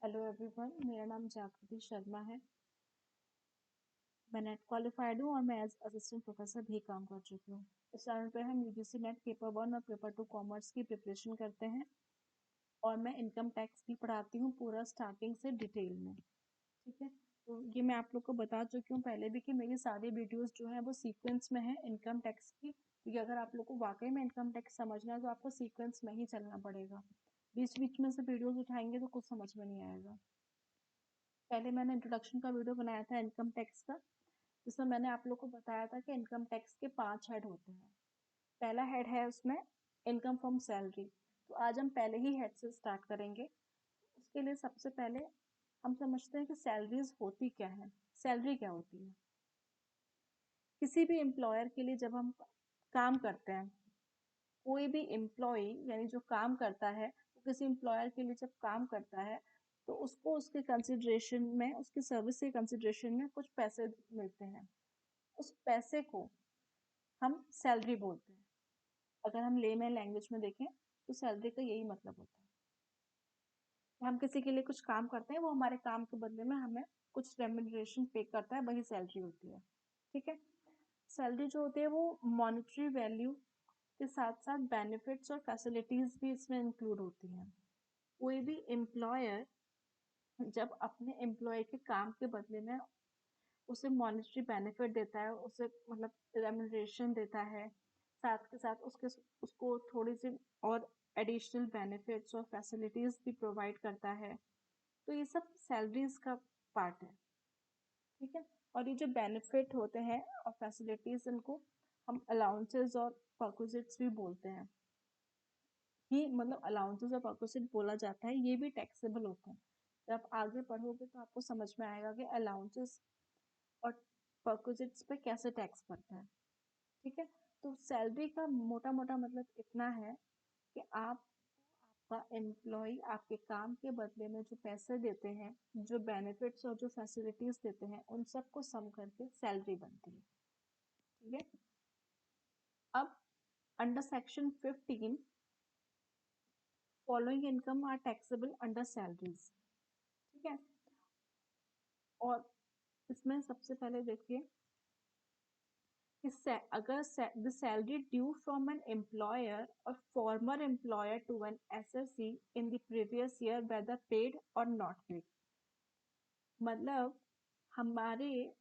Hello everyone, मेरा नाम जागृति शर्मा है। मैं नेट क्वालिफाइड हूँ और मैं एज असिस्टेंट प्रोफेसर भी काम कर चुकी हूँ। इस चैनल पे हम यूजीसी नेट पेपर 1 और पेपर 2 कॉमर्स की प्रिपरेशन करते हैं और मैं इनकम टैक्स भी पढ़ाती हूँ पूरा स्टार्टिंग से डिटेल में। ठीक है, तो ये मैं आप लोग को बता चुकी हूँ पहले भी कि मेरी सारी वीडियोस जो है वो सीक्वेंस में है इनकम टैक्स की, क्योंकि अगर आप लोग को वाकई में इनकम टैक्स समझना है तो आपको सीक्वेंस में ही चलना पड़ेगा। बीच बीच में से वीडियोस उठाएंगे तो कुछ समझ में नहीं आएगा। पहले मैंने इंट्रोडक्शन का वीडियो बनाया था इनकम टैक्स का, जिसमें मैंने आप लोग को बताया था कि इनकम टैक्स के 5 हेड होते हैं। पहला हेड है उसमें इनकम फ्रॉम सैलरी। तो आज हम पहले ही हेड से स्टार्ट करेंगे। उसके लिए सबसे पहले हम समझते हैं कि सैलरीज होती क्या है। सैलरी क्या होती है? किसी भी एम्प्लॉयर के लिए जब हम काम करते हैं, कोई भी एम्प्लॉय यानी जो काम करता है वो किसी एम्प्लॉयर के लिए जब काम करता है तो उसको उसके कंसिडरेशन में, उसकी सर्विस के कंसिडरेशन में कुछ पैसे मिलते हैं। उस पैसे को हम सैलरी बोलते हैं। अगर हम लेमैन लैंग्वेज में देखें तो सैलरी का यही मतलब होता है कि हम किसी के लिए कुछ काम करते हैं, वो हमारे काम के बदले में हमें कुछ रेम्यूनरेशन पे करता है, वही सैलरी होती है। ठीक है, सैलरी जो होती है वो मॉनेटरी वैल्यू के साथ साथ बेनिफिट्स और फैसिलिटीज भी इसमें इंक्लूड होती हैं। कोई भी एम्प्लॉयर जब अपने एम्प्लॉय के काम के बदले में उसे मॉनेटरी बेनिफिट देता है, उसे मतलब रेम्यूनरेशन देता है, साथ के साथ उसके उसको थोड़ी सी और एडिशनल बेनिफिट्स और फैसिलिटीज भी प्रोवाइड करता है, तो ये सब सैलरीज का पार्ट है। ठीक है, और ये जो बेनिफिट होते हैं और फैसिलिटीज, इनको हम अलाउंसेस और परक्विजिट्स भी बोलते हैं। ही मतलब अलाउंसेस और परक्विजिट बोला जाता है, ये भी टैक्सेबल होते हैं। जब आप आगे पढ़ोगे तो आपको समझ में आएगा कि अलाउंसेस और परक्विजिट्स पे कैसे टैक्स पड़ता है। ठीक है, तो सैलरी का मोटा मोटा मतलब इतना है कि आप, आपका एम्प्लॉय आपके काम के बदले में जो पैसे देते हैं, जो बेनिफिट्स और जो फैसिलिटीज देते हैं, उन सबको सम करके सैलरी बनती है। ठीक है, अब under section 15 following income are taxable under salaries. ठीक है, और इसमें सबसे पहले देखिए अगर the salary due from an employer और former employer to an SSC in the previous year whether paid और नॉट पेड। मतलब हमारे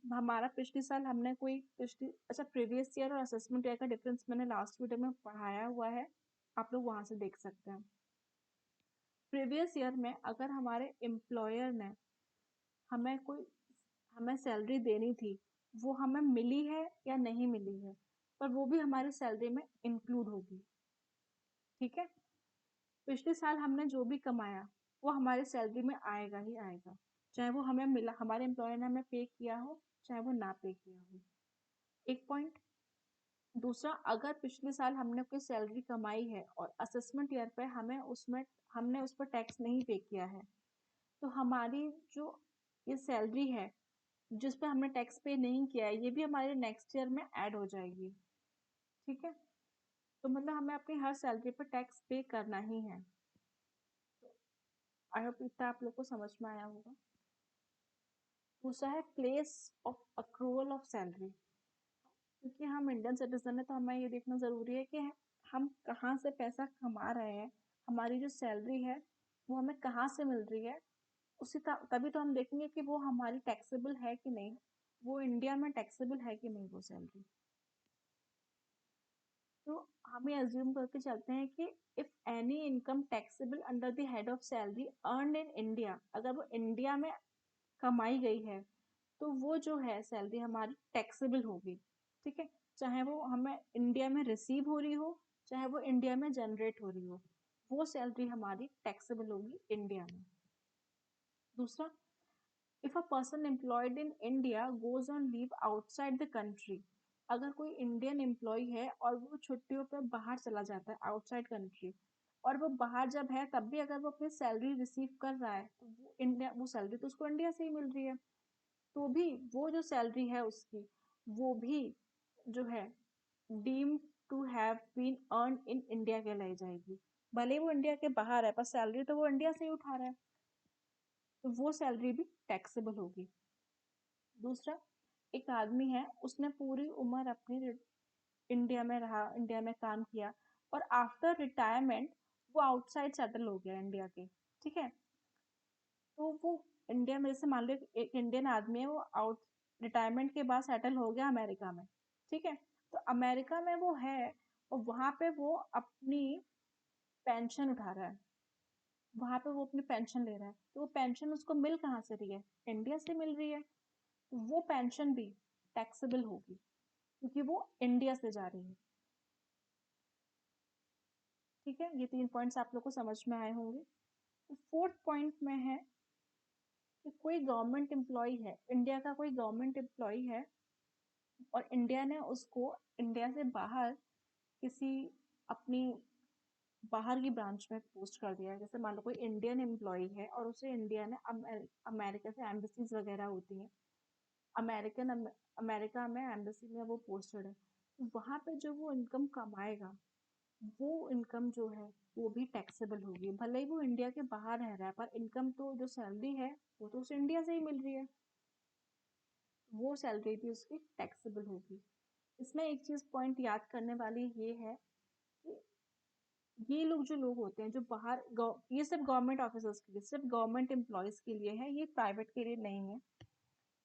हमारा पिछले साल हमने कोई पिछली, अच्छा, प्रीवियस ईयर और असेसमेंट ईयर का डिफरेंस मैंने लास्ट वीडियो में पढ़ाया हुआ है, आप लोग वहां से देख सकते हैं। प्रीवियस ईयर में अगर हमारे एम्प्लॉयर ने हमें कोई, हमें सैलरी देनी थी, वो हमें मिली है या नहीं मिली है, पर वो भी हमारी सैलरी में इंक्लूड होगी। ठीक है, पिछले साल हमने जो भी कमाया वो हमारी सैलरी में आएगा ही आएगा, चाहे वो हमें मिला, हमारे एम्प्लॉयर ने हमें पे किया हो, चाहे वो ना पे किया हो। एक पॉइंट। दूसरा, अगर पिछले साल हमने कोई सैलरी कमाई है और असेसमेंट ईयर पे हमें उसमें, हमने उस पर टैक्स नहीं पे किया है, तो हमारी जो ये सैलरी है जिस पे हमने टैक्स पे नहीं किया है, ये भी हमारे नेक्स्ट ईयर में ऐड हो जाएगी। ठीक है, तो मतलब हमें अपनी हर सैलरी पर टैक्स पे करना ही है। आई होप इतना आप लोग को समझ में आया होगा। दूसरा है place of accrual of salary. क्योंकि हम इंडियन सिटीजन है तो हमें ये देखना जरूरी है कि हम कहाँ से पैसा कमा रहे हैं, हमारी जो सैलरी है वो हमें कहाँ से मिल रही है। तभी तो हम देखेंगे कि वो हमारी टैक्सेबल है कि नहीं, वो इंडिया में टैक्सेबल है कि नहीं वो सैलरी। तो हम ये अज्यूम करके चलते हैं कि if any income taxable under the head of salary earn in India, अगर वो इंडिया में कमाई गई है तो वो जो है सैलरी हमारी टैक्सेबल होगी। ठीक है, चाहे वो हमें इंडिया में रिसीव हो रही हो, चाहे वो इंडिया में जनरेट हो रही हो, वो सैलरी हमारी टैक्सेबल होगी इंडिया में। दूसरा, if a person employed in India goes on leave outside the country, अगर कोई इंडियन एम्प्लॉय है और वो छुट्टियों पर बाहर चला जाता है आउटसाइड कंट्री, और वो बाहर जब है तब भी अगर वो अपनी सैलरी रिसीव कर रहा है तो वो इंडिया, वो सैलरी तो उसको इंडिया से ही मिल रही है, तो भी वो जो सैलरी है उसकी, वो भी जो है deem to have been earn in India कहलाई जाएगी। भले ही वो इंडिया के बाहर है पर सैलरी तो वो इंडिया से ही उठा रहा है, तो वो सैलरी भी टैक्सेबल होगी। दूसरा, एक आदमी है, उसने पूरी उम्र अपनी इंडिया में रहा, इंडिया में काम किया, और आफ्टर रिटायरमेंट वो आउटसाइड सेटल हो गया इंडिया के, ठीक है। तो वो इंडिया में, जैसे मान लो एक इंडियन आदमी है, वो आउट रिटायरमेंट के बाद सेटल हो गया अमेरिका में, ठीक है। तो अमेरिका में वो है, और वहां पे वो अपनी पेंशन उठा रहा है, वहां पे वो अपनी पेंशन ले रहा है, तो वो पेंशन उसको मिल कहाँ से रही है? इंडिया से मिल रही है, तो वो पेंशन भी टैक्सेबल होगी क्योंकि वो इंडिया से जा रही है। ठीक है, ये 3 पॉइंट्स आप लोग को समझ में आए होंगे। तो फोर्थ पॉइंट में है कि कोई गवर्नमेंट एम्प्लॉय है, इंडिया का कोई गवर्नमेंट एम्प्लॉय है, और इंडिया ने उसको इंडिया से बाहर किसी अपनी बाहर की ब्रांच में पोस्ट कर दिया है। जैसे मान लो कोई इंडियन एम्प्लॉय है और उसे इंडिया ने अमेरिका से एम्बेसीज वगैरह होती हैं, अमेरिकन अमेरिका में एम्बेसी में वो पोस्टेड है, तो वहाँ पे जो वो इनकम कमाएगा, वो इनकम जो है वो भी टैक्सेबल होगी। भले ही वो इंडिया के बाहर रह रहा है, पर इनकम तो जो सैलरी है वो तो उसे इंडिया से ही मिल रही है, वो सैलरी भी उसकी टैक्सेबल होगी। इसमें एक चीज पॉइंट याद करने वाली ये है कि ये लोग जो लोग होते हैं जो बाहर ये सिर्फ गवर्नमेंट ऑफिसर्स के लिए, सिर्फ गवर्नमेंट एम्प्लॉयज के लिए है, ये प्राइवेट के लिए नहीं है।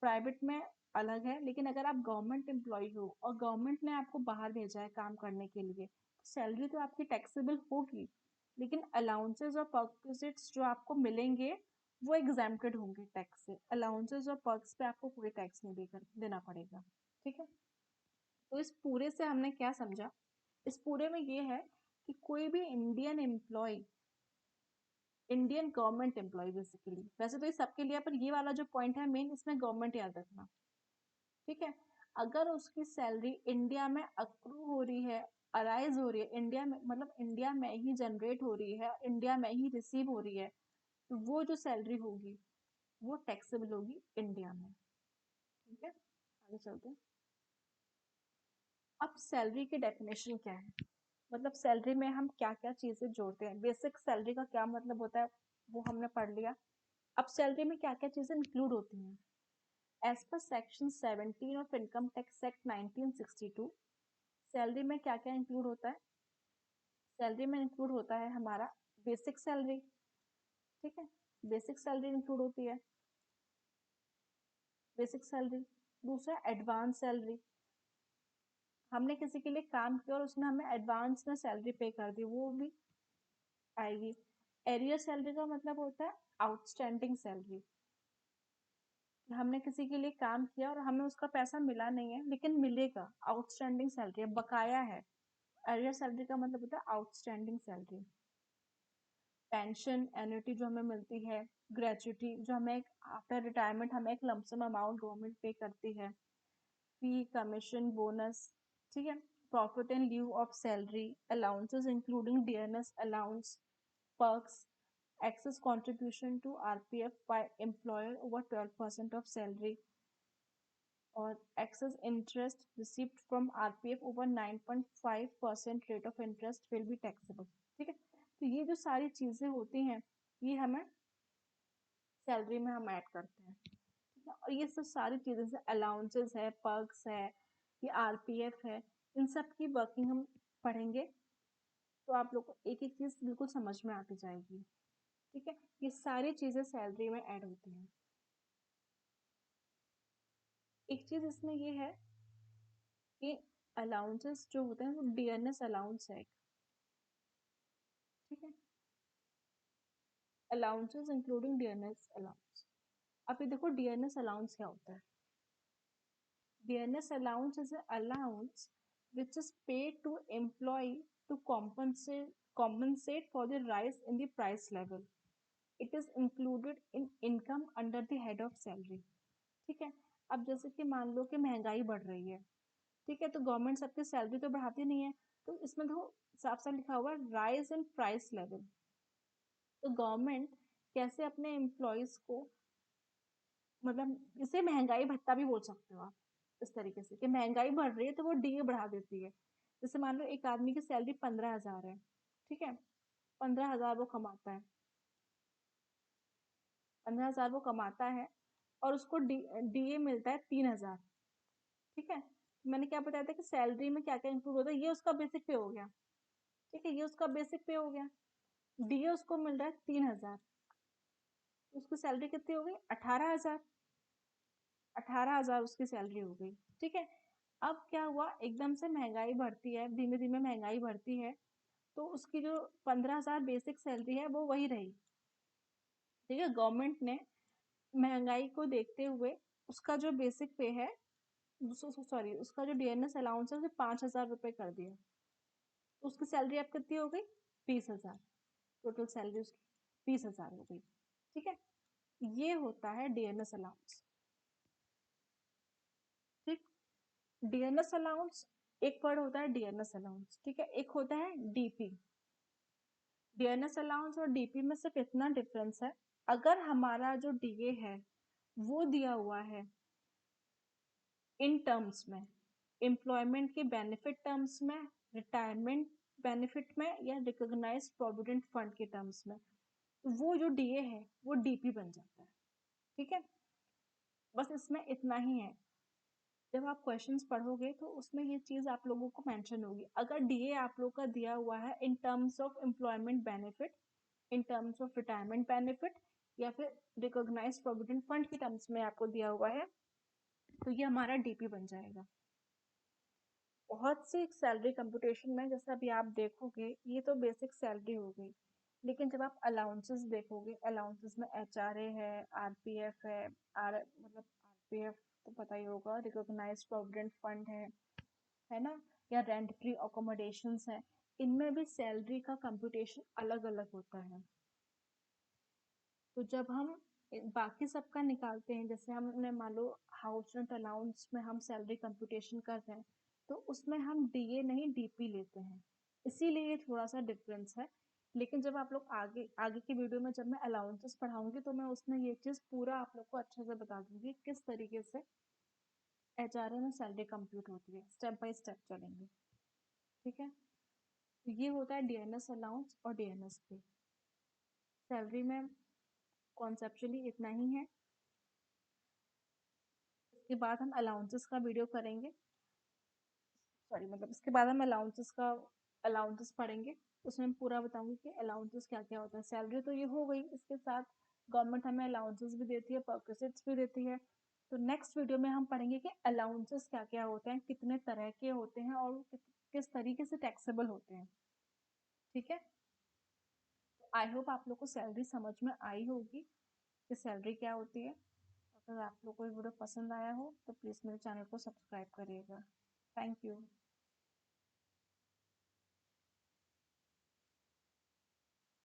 प्राइवेट में अलग है, लेकिन अगर आप गवर्नमेंट एम्प्लॉय हो और गवर्नमेंट ने आपको बाहर भेजा है काम करने के लिए, तो सैलरी तो आपकी टैक्सेबल होगी, लेकिन अलाउंसेस और पर्क्स जो आपको मिलेंगे वो एग्जाम्प्टेड होंगे टैक्स से। अलाउंसेस और पर्क्स पे आपको कोई टैक्स नहीं देकर देना पड़ेगा। ठीक है, तो इस पूरे से हमने क्या समझा? इस पूरे में ये है कि कोई भी Indian employ, Indian government employ basically, वैसे तो ये सबके लिए, पर ये वाला जो पॉइंट है मेन, इसमें गवर्नमेंट याद रखना, ठीक है। अगर उसकी सैलरी इंडिया में अक्रू हो रही है, अराइज हो रही है इंडिया में, मतलब इंडिया में ही जनरेट हो रही है, इंडिया में ही रिसीव हो रही है, तो वो जो सैलरी होगी वो टैक्सेबल होगी इंडिया में। ठीक है, आगे चलते हैं। अब सैलरी की डेफिनेशन क्या है, मतलब सैलरी में हम क्या क्या चीजें जोड़ते हैं, बेसिक सैलरी का क्या मतलब होता है वो हमने पढ़ लिया। अब सैलरी में क्या क्या चीजें इंक्लूड होती हैं? एज पर section 17 of income tax act 1962, salary में क्या क्या इंक्लूड होता है? सैलरी में इंक्लूड होता है हमारा बेसिक सैलरी, ठीक है, बेसिक सैलरी इंक्लूड होती है, बेसिक सैलरी। दूसरा एडवांस सैलरी, हमने किसी के लिए काम किया और उसने हमें एडवांस में सैलरी पे कर दी, वो भी आएगी। एरियर सैलरी का मतलब होता है आउटस्टैंडिंग सैलरी, हमने किसी के लिए काम किया और हमें उसका पैसा मिला नहीं है लेकिन मिलेगा, आउटस्टैंडिंग सैलरी है, बकाया है। एरियर सैलरी का मतलब होता है आउटस्टैंडिंग सैलरी। पेंशन एन्युटी जो हमें मिलती है, ग्रेचुटी जो हमें आफ्टर रिटायरमेंट हमें एक लमसम अमाउंट गवर्नमेंट पे करती है, फी, कमीशन, बोनस, ठीक है। Profit and leave of salary, allowances including DNS allowance, perks, excess contribution to RPF by employer over 12% of salary, और excess interest received from RPF over 9.5% rate of interest will be taxable। ठीक है, तो ये जो सारी चीजें होती हैं ये हमें सैलरी में हम ऐड करते हैं, ठीक है। और ये सब सारी चीजें से अलाउंसेस है, पर्क्स है, ये आरपीएफ है, इन सब की वर्किंग हम पढ़ेंगे, तो आप लोग को एक एक चीज बिल्कुल समझ में आती जाएगी। ठीक है, ये सारी चीजें सैलरी में ऐड होती हैं। एक चीज इसमें ये है कि अलाउंसेस जो होते हैं वो डीएनएस अलाउंस है, ठीक है, अलाउंसेस इंक्लूडिंग डीएनएस अलाउंस। अभी देखो डीएनएस अलाउंस क्या होता है। DNS allowance is allowance which is paid to employee to compensate for the rise in the price level. It is included in income under the head of salary। ठीक है, अब जैसे कि मान लो कि महंगाई बढ़ रही है, ठीक है, तो गवर्नमेंट सबकी सैलरी तो बढ़ाती नहीं है, तो इसमें देखो साफ साफ लिखा हुआ है राइज इन प्राइस लेवल। तो गवर्नमेंट कैसे अपने एम्प्लॉयज को, मतलब इसे महंगाई भत्ता भी बोल सकते हो आप, इस तरीके से कि महंगाई बढ़ रही है तो वो डीए बढ़ा देती है। जैसे मान लो एक आदमी की सैलरी 15,000 है, ठीक है, 15,000 वो कमाता है, 15,000 वो कमाता है और उसको डीए मिलता है 3,000। ठीक है, मैंने क्या बताया था कि सैलरी में क्या क्या इंक्लूड होता है, ये उसका बेसिक पे हो गया। ठीक है, ये उसका बेसिक पे हो गया। डीए उसको मिल रहा है 3,000, उसकी सैलरी कितनी हो गई? 18,000। 18,000 उसकी सैलरी हो गई। ठीक है, अब क्या हुआ, एकदम से महंगाई बढ़ती है, धीमे धीमे महंगाई बढ़ती है, तो उसकी जो 15,000 बेसिक सैलरी है वो वही रही। ठीक है, गवर्नमेंट ने महंगाई को देखते हुए उसका जो बेसिक पे है, सॉरी उसका जो डीएनएस अलाउंस है उसे 5,000 रुपये कर दिया, तो उसकी सैलरी अब कितनी हो गई? 20,000। टोटल सैलरी उसकी 20,000 हो गई। ठीक है, ये होता है डीएनएस अलाउंस। ठीक, डीएनएस अलाउंस, एक वर्ड होता है डीएनएस अलाउंस। ठीक है, एक होता है डीपी। डीएनएस अलाउंस और डीपी में सिर्फ इतना डिफरेंस है, अगर हमारा जो डीए है वो दिया हुआ है इन टर्म्स में, एम्प्लॉयमेंट के बेनिफिट टर्म्स में, रिटायरमेंट बेनिफिट में, या रिकॉग्नाइज्ड प्रोविडेंट फंड के टर्म्स में, वो जो डीए है वो डीपी बन जाता है। ठीक है, बस इसमें इतना ही है। जब आप क्वेश्चंस पढ़ोगे तो उसमें ये चीज आप लोगों को मेंशन होगी, अगर डीए आप लोग का दिया हुआ है in terms of employment benefit, in terms of retirement benefit, या फिर रिकॉग्नाइज्ड प्रोविडेंट फंड के टर्म्स में आपको दिया हुआ है, तो ये हमारा डीपी बन जाएगा। बहुत सी सैलरी कंप्यूटेशन में, जैसे अभी आप देखोगे ये तो बेसिक सैलरी हो गई, लेकिन जब आप अलाउंसेस देखोगे, अलाउंसेस में एचआरए है, आरपीएफ है, मतलब आरपीएफ तो पता ही होगा, रिकॉग्नाइज्ड प्रोविडेंट फंड है ना, या रेंट फ्री अकोमोडेशंस है, इनमें भी सैलरी का कंप्यूटेशन अलग अलग होता है। तो जब हम बाकी सबका निकालते हैं, जैसे हमने मान लो हाउस रेंट अलाउंस में हम सैलरी कंप्यूटेशन कर रहे हैं, तो उसमें हम डीए नहीं डीपी लेते हैं, इसीलिए ये थोड़ा सा डिफरेंस है। लेकिन जब आप लोग आगे आगे की वीडियो में जब मैं अलाउंसेस पढ़ाऊंगी तो मैं उसमें ये चीज़ पूरा आप लोग को अच्छे से बता दूंगी किस तरीके से एचआरए में सैलरी कंप्यूट होती है, स्टेप बाय स्टेप चलेंगे। ठीक है, तो ये होता है डीएनएस अलाउंस और डीएनएस पे। सैलरी में कॉन्सेप्चुअली इतना ही है। इसके बाद हम अलाउंसेस का वीडियो करेंगे, सॉरी मतलब इसके बाद हम अलाउंसेस पढ़ेंगे, उसमें मैं पूरा बताऊंगी कि अलाउंसेस क्या क्या होता है। सैलरी तो ये हो गई, इसके साथ गवर्नमेंट हमें अलाउंसेस भी देती है, परक्विजिट्स भी देती है। तो नेक्स्ट वीडियो में हम पढ़ेंगे कि अलाउंसेस क्या क्या होते हैं, कितने तरह के होते हैं और किस तरीके से टैक्सेबल होते हैं। ठीक है, आई होप आप लोग को सैलरी समझ में आई होगी कि सैलरी क्या होती है। अगर आप लोग को ये वीडियो पसंद आया हो तो प्लीज़ मेरे चैनल को सब्सक्राइब करिएगा। Thank you.